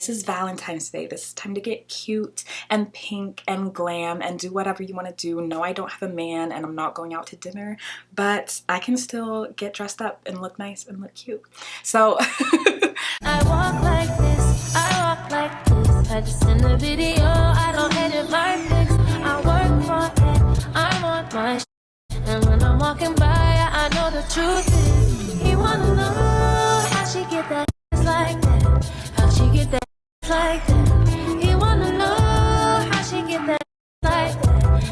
This is Valentine's Day. This is time to get cute and pink and glam and do whatever you want to do. No, I don't have a man and I'm not going out to dinner, but I can still get dressed up and look nice and look cute. So I walk like this, I walk like this. I just in the video, I don't edit my pics. I work for it, I'm on my shit. And when I'm walking by, I know the truth is. You wanna know how she get that like that? How she get that like that? You wanna know how she get that like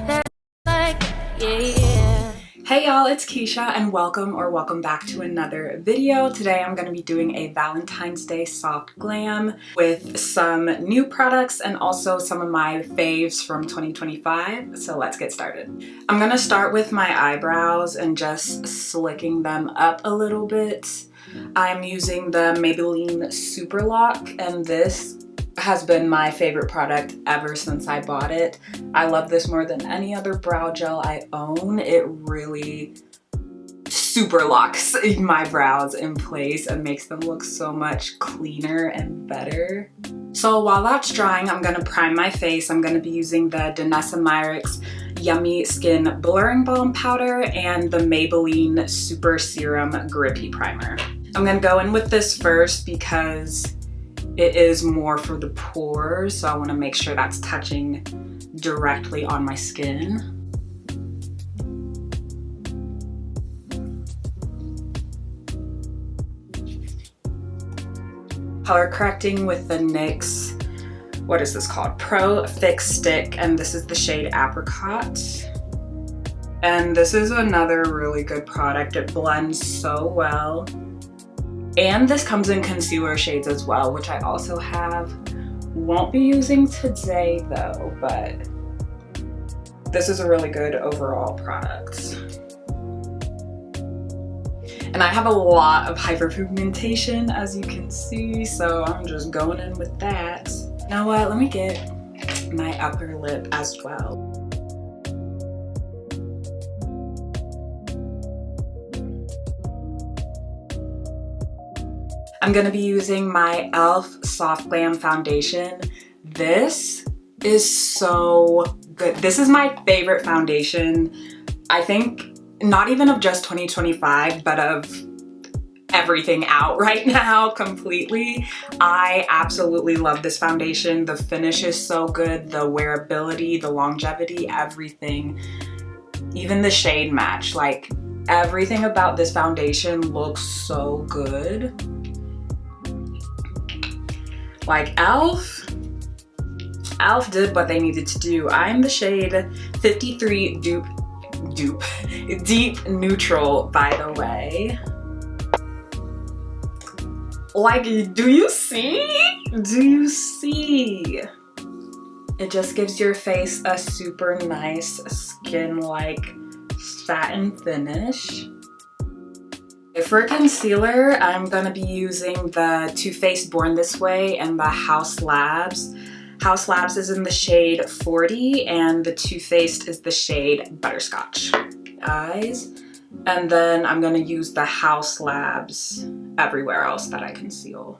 that? Like that, yeah. Hey y'all, it's Keisha and welcome back to another video. Today I'm going to be doing a Valentine's Day soft glam with some new products and also some of my faves from 2025. So let's get started. I'm going to start with my eyebrows and just slicking them up a little bit. I'm using the Maybelline Super Lock, and this has been my favorite product ever since I bought it. I love this more than any other brow gel I own. It really super locks my brows in place and makes them look so much cleaner and better. So while that's drying, I'm gonna prime my face. I'm gonna be using the Danessa Myricks Yummy Skin Blurring Balm Powder and the Maybelline Super Serum Grippy Primer. I'm gonna go in with this first because it is more for the pores, so I want to make sure that's touching directly on my skin. Color correcting with the NYX, what is this called? Pro Fix Stix, and this is the shade Apricot. And this is another really good product. It blends so well. And this comes in concealer shades as well, which I also have. Won't be using today though, but this is a really good overall product. And I have a lot of hyperpigmentation, as you can see, so I'm just going in with that. Now what, let me get my upper lip as well. I'm gonna be using my e.l.f. Soft Glam Foundation. This is so good. This is my favorite foundation, I think, not even of just 2025, but of everything out right now completely. I absolutely love this foundation. The finish is so good, the wearability, the longevity, everything. Even the shade match, like everything about this foundation looks so good. Like e.l.f. did what they needed to do. I'm the shade 53 Deep Neutral, by the way. Like, do you see? Do you see? It just gives your face a super nice skin-like satin finish. For concealer, I'm gonna be using the Too Faced Born This Way and the Haus Labs. Haus Labs is in the shade 40 and the Too Faced is the shade Butterscotch. Eyes. And then I'm gonna use the Haus Labs everywhere else that I conceal.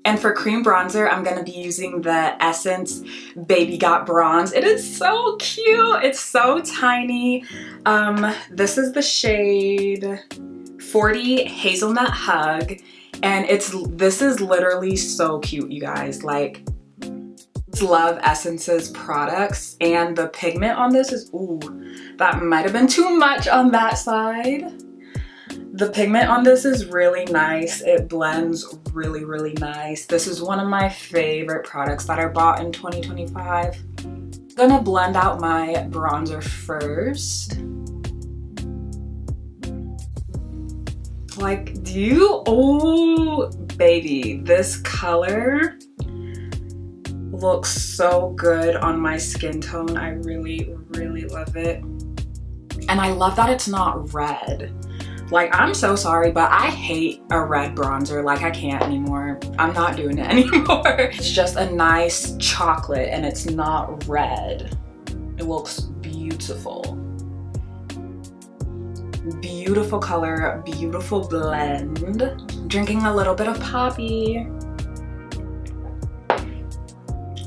And for cream bronzer, I'm gonna be using the Essence Baby Got Bronze. It is so cute, it's so tiny. This is the shade 40 Hazelnut Hug, and this is literally so cute, you guys. Like, love Essence's products, and the pigment on this is, ooh, that might have been too much on that side. The pigment on this is really nice. It blends really, really nice. This is one of my favorite products that I bought in 2025. I'm gonna blend out my bronzer first. Like, oh baby, this color looks so good on my skin tone. I really, really love it. And I love that it's not red. Like, I'm so sorry, but I hate a red bronzer. Like, I can't anymore. I'm not doing it anymore. It's just a nice chocolate and it's not red. It looks beautiful. Beautiful color, beautiful blend. Drinking a little bit of Poppy.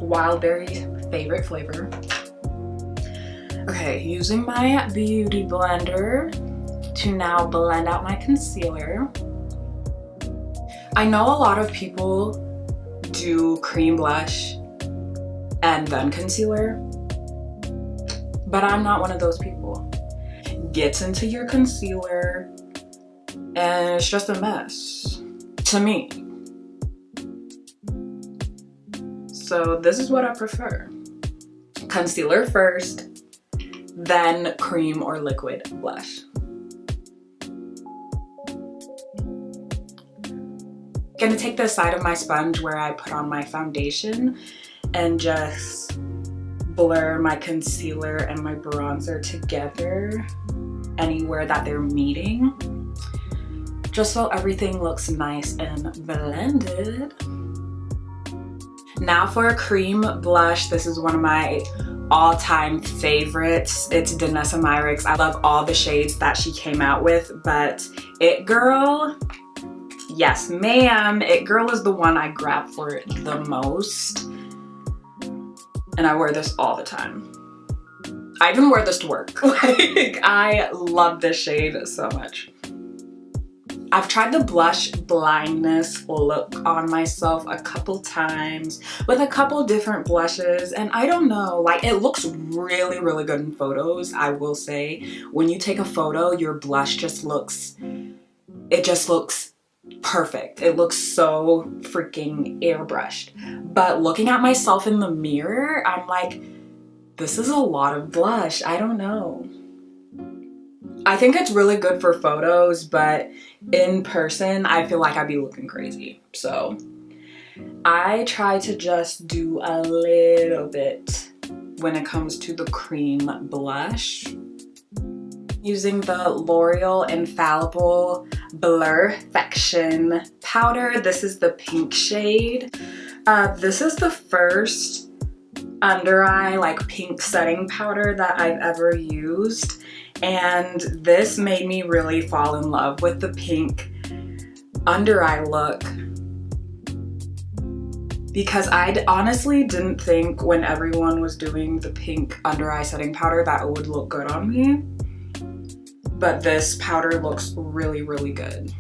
Wild berry, favorite flavor. Okay, using my beauty blender to now blend out my concealer. I know a lot of people do cream blush and then concealer, but I'm not one of those people. Gets into your concealer and it's just a mess to me. So this is what I prefer. Concealer first, then cream or liquid blush. Gonna take the side of my sponge where I put on my foundation and just blur my concealer and my bronzer together anywhere that they're meeting, just so everything looks nice and blended. Now for a cream blush, this is one of my all-time favorites. It's Danessa Myricks. I love all the shades that she came out with, but It Girl, yes ma'am, It Girl is the one I grab for the most. And I wear this all the time. I even wear this to work. Like, I love this shade so much. I've tried the blush blindness look on myself a couple times with a couple different blushes, and I don't know, like, it looks really, really good in photos, I will say. When you take a photo, your blush just looks, it just looks perfect. It looks so freaking airbrushed. But looking at myself in the mirror, I'm like, this is a lot of blush. I don't know. I think it's really good for photos, but in person, I feel like I'd be looking crazy. So I try to just do a little bit when it comes to the cream blush. Using the L'Oreal Infallible Blur-fection powder. This is the pink shade. This is the first under eye like pink setting powder that I've ever used, and this made me really fall in love with the pink under eye look, because I honestly didn't think when everyone was doing the pink under eye setting powder that it would look good on me. But this powder looks really, really good.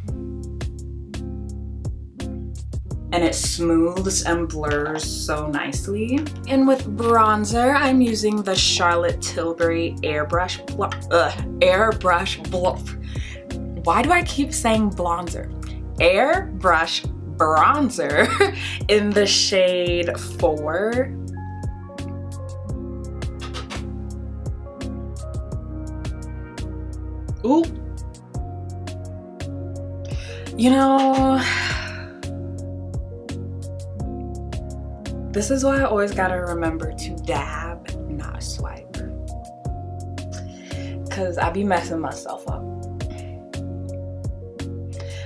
And it smooths and blurs so nicely. And with bronzer, I'm using the Charlotte Tilbury Airbrush Bluff. Why do I keep saying bronzer? Airbrush bronzer in the shade 4. Ooh. You know, this is why I always gotta remember to dab, not swipe. Cause I be messing myself up.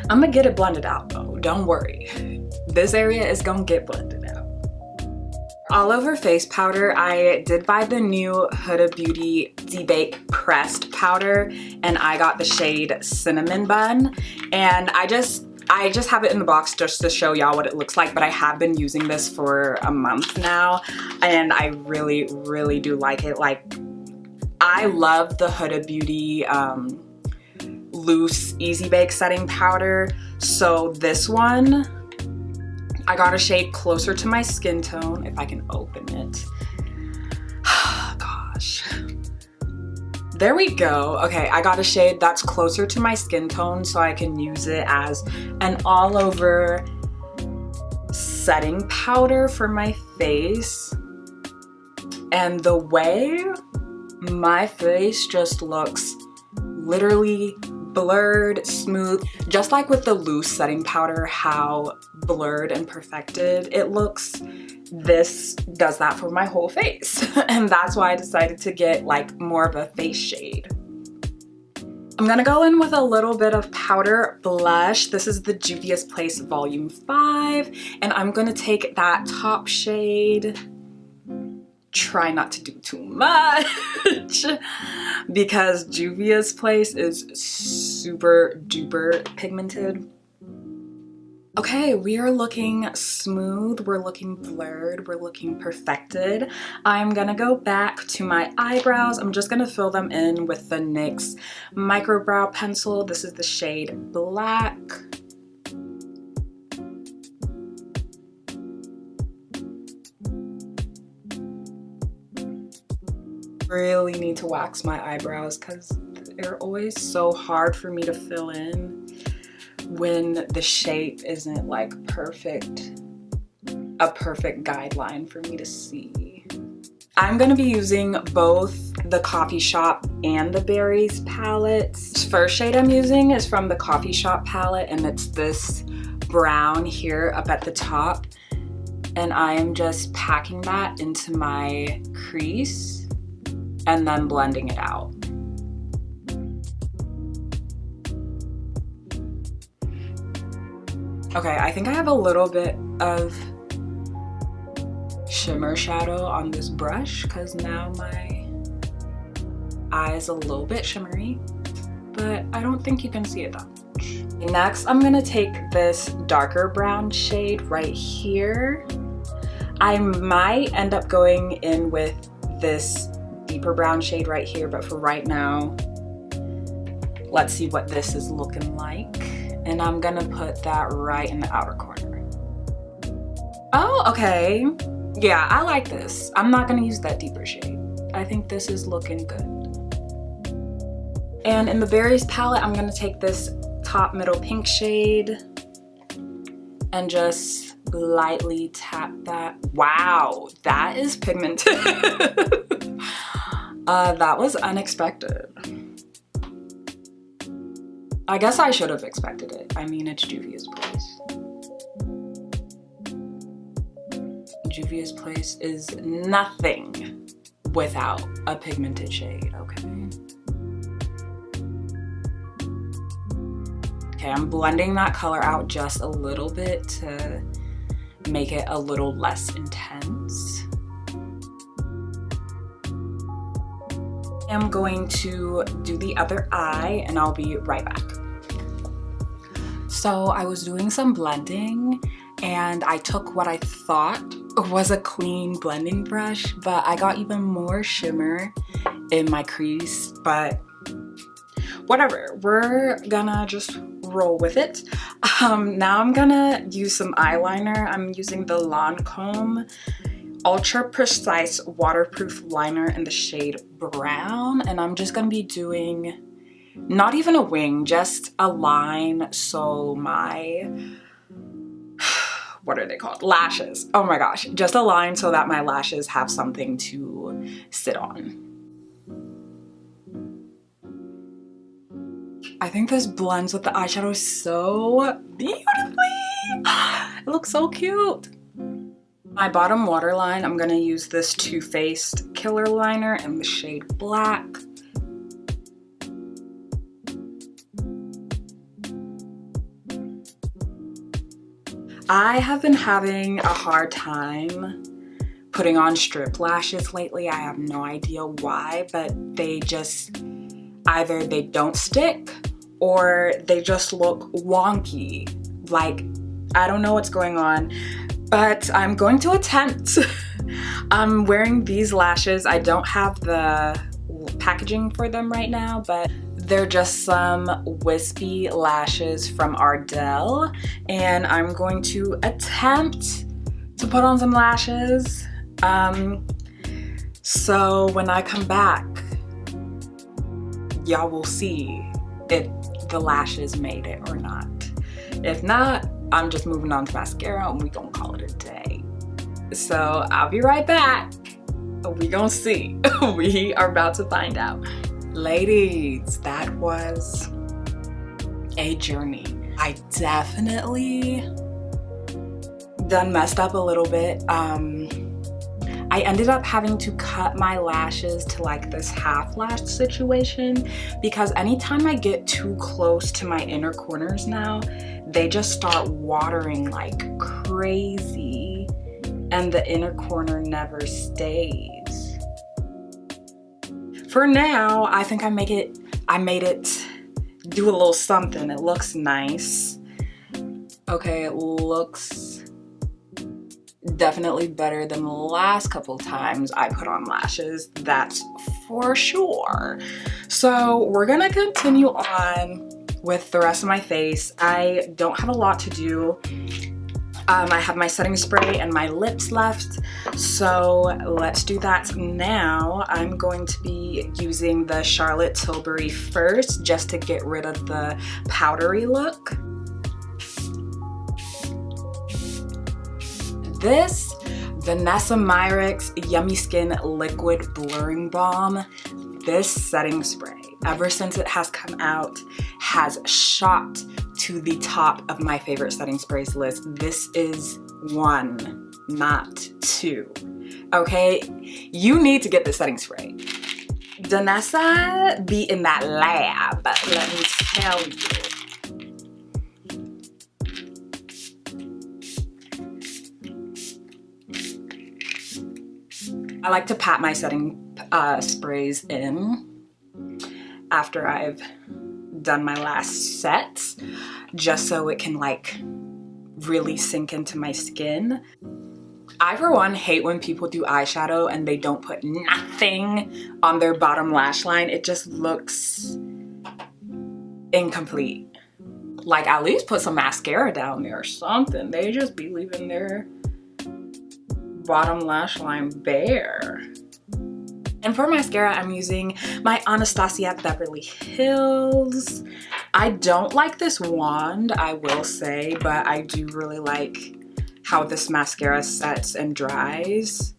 I'm gonna get it blended out though, don't worry. This area is gonna get blended out. All over face powder, I did buy the new Huda Beauty D-Bake pressed powder, and I got the shade Cinnamon Bun, and I just have it in the box just to show y'all what it looks like, but I have been using this for a month now, and I really, really do like it. Like, I love the Huda Beauty loose Easy Bake setting powder, so this one, I got a shade closer to my skin tone, if I can open it. Gosh. There we go. Okay, I got a shade that's closer to my skin tone so I can use it as an all over setting powder for my face. And the way my face just looks literally blurred, smooth, just like with the loose setting powder, how blurred and perfected it looks, this does that for my whole face. And that's why I decided to get like more of a face shade. I'm gonna go in with a little bit of powder blush. This is the Juvia's Place Volume 5, and I'm gonna take that top shade. Try not to do too much because Juvia's Place is super duper pigmented. Okay, we are looking smooth, we're looking blurred, we're looking perfected. I'm gonna go back to my eyebrows. I'm just gonna fill them in with the NYX Micro Brow Pencil. This is the shade Black. Really need to wax my eyebrows because they're always so hard for me to fill in when the shape isn't like perfect, a perfect guideline for me to see. I'm gonna be using both the Coffee Shop and the Berries palettes. First shade I'm using is from the Coffee Shop palette, and it's this brown here up at the top. And I am just packing that into my crease and then blending it out. Okay, I think I have a little bit of shimmer shadow on this brush because now my eye is a little bit shimmery, but I don't think you can see it that much. Next, I'm gonna take this darker brown shade right here. I might end up going in with this deeper brown shade right here, but for right now, let's see what this is looking like. And I'm gonna put that right in the outer corner. Oh, okay. Yeah, I like this. I'm not gonna use that deeper shade. I think this is looking good. And in the Berries palette, I'm gonna take this top middle pink shade and just lightly tap that. Wow, that is pigmented. That was unexpected. I guess I should have expected it. I mean, it's Juvia's Place. Juvia's Place is nothing without a pigmented shade, okay? Okay, I'm blending that color out just a little bit to make it a little less intense. I'm going to do the other eye and I'll be right back. So I was doing some blending and I took what I thought was a clean blending brush, but I got even more shimmer in my crease, but whatever, we're gonna just roll with it. Now I'm gonna use some eyeliner. I'm using the Lancôme Ultra Precise Waterproof Liner in the shade Brown, and I'm just gonna be doing not even a wing, just a line, so my, what are they called? Lashes. Oh my gosh, just a line so that my lashes have something to sit on. I think this blends with the eyeshadow so beautifully. It looks so cute. My bottom waterline, I'm gonna use this Too Faced Killer Liner in the shade Black. I have been having a hard time putting on strip lashes lately. I have no idea why, but they just, either they don't stick or they just look wonky. Like, I don't know what's going on. But I'm going to attempt. I'm wearing these lashes. I don't have the packaging for them right now, but they're just some wispy lashes from Ardell. And I'm going to attempt to put on some lashes. So when I come back, y'all will see if the lashes made it or not. If not, I'm just moving on to mascara and we gonna call it a day. So I'll be right back. We gonna see. We are about to find out. Ladies, that was a journey. I definitely done messed up a little bit. I I ended up having to cut my lashes to like this half lash situation because anytime I get too close to my inner corners now, they just start watering like crazy and the inner corner never stays. For now, I think I made it do a little something. It looks nice. Okay, it looks definitely better than the last couple times I put on lashes, that's for sure. So we're gonna continue on with the rest of my face. I don't have a lot to do. I have my setting spray and my lips left, so let's do that now. I'm going to be using the Charlotte Tilbury first just to get rid of the powdery look. This Danessa Myricks Yummy Skin Liquid Blurring Balm, this setting spray, ever since it has come out, has shot to the top of my favorite setting sprays list. This is 1, not 2. Okay, you need to get this setting spray. Danessa be in that lab, let me tell you. I like to pat my setting sprays in after I've done my last set, just so it can like really sink into my skin. I for one hate when people do eyeshadow and they don't put nothing on their bottom lash line. It just looks incomplete. Like at least put some mascara down there or something. They just be leaving their bottom lash line bare. And for mascara, I'm using my Anastasia Beverly Hills. I don't like this wand, I will say, but I do really like how this mascara sets and dries.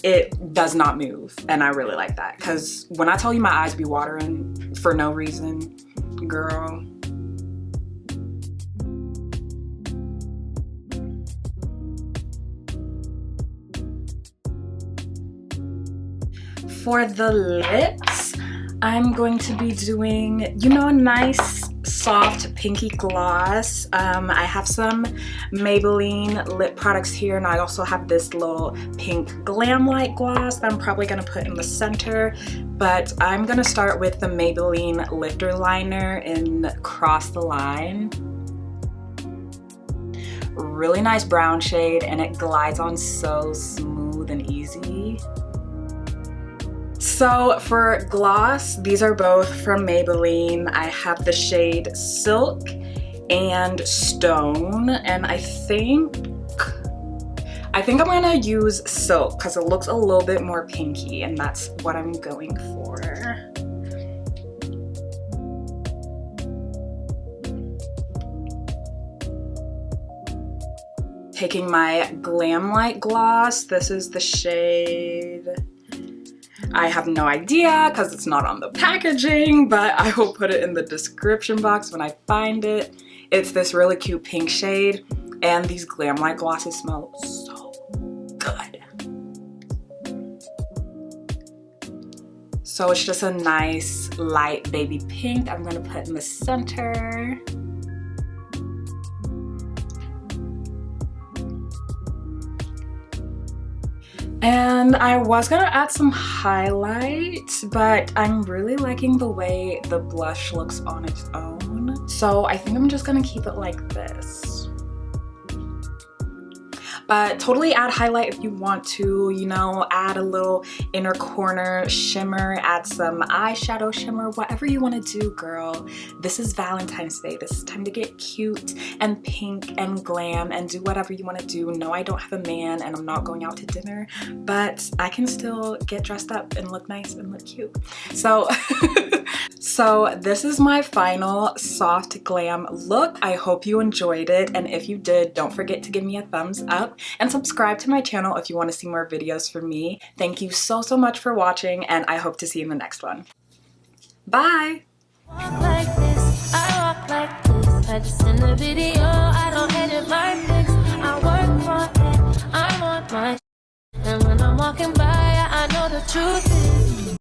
It does not move, and I really like that, because when I tell you my eyes be watering for no reason, girl. For the lips, I'm going to be doing, you know, a nice soft pinky gloss. I have some Maybelline lip products here, and I also have this little pink Glam light gloss that I'm probably gonna put in the center, but I'm gonna start with the Maybelline lifter liner in Cross the Line. Really nice brown shade, and it glides on so smooth and easy. So for gloss, these are both from Maybelline. I have the shade Silk and Stone, and I think I'm gonna use Silk because it looks a little bit more pinky, and that's what I'm going for. Taking my Glam Light gloss, this is the shade, I have no idea because it's not on the packaging, but I will put it in the description box when I find it. It's this really cute pink shade, and these Glam Light glosses smell so good. So it's just a nice light baby pink I'm gonna put in the center. And I was gonna add some highlight, but I'm really liking the way the blush looks on its own. So I think I'm just gonna keep it like this. But totally add highlight if you want to, you know, add a little inner corner shimmer, add some eyeshadow shimmer, whatever you want to do, girl. This is Valentine's Day. This is time to get cute and pink and glam and do whatever you want to do. No, I don't have a man and I'm not going out to dinner, but I can still get dressed up and look nice and look cute. So, so this is my final soft glam look. I hope you enjoyed it, and if you did, don't forget to give me a thumbs up and subscribe to my channel if you want to see more videos from me. Thank you so much for watching, and I hope to see you in the next one. Bye! Walk like this, I walk like this. I just in the video, I don't edit my pics. I work for it, I'm on my and when I'm walking by, I know the truth is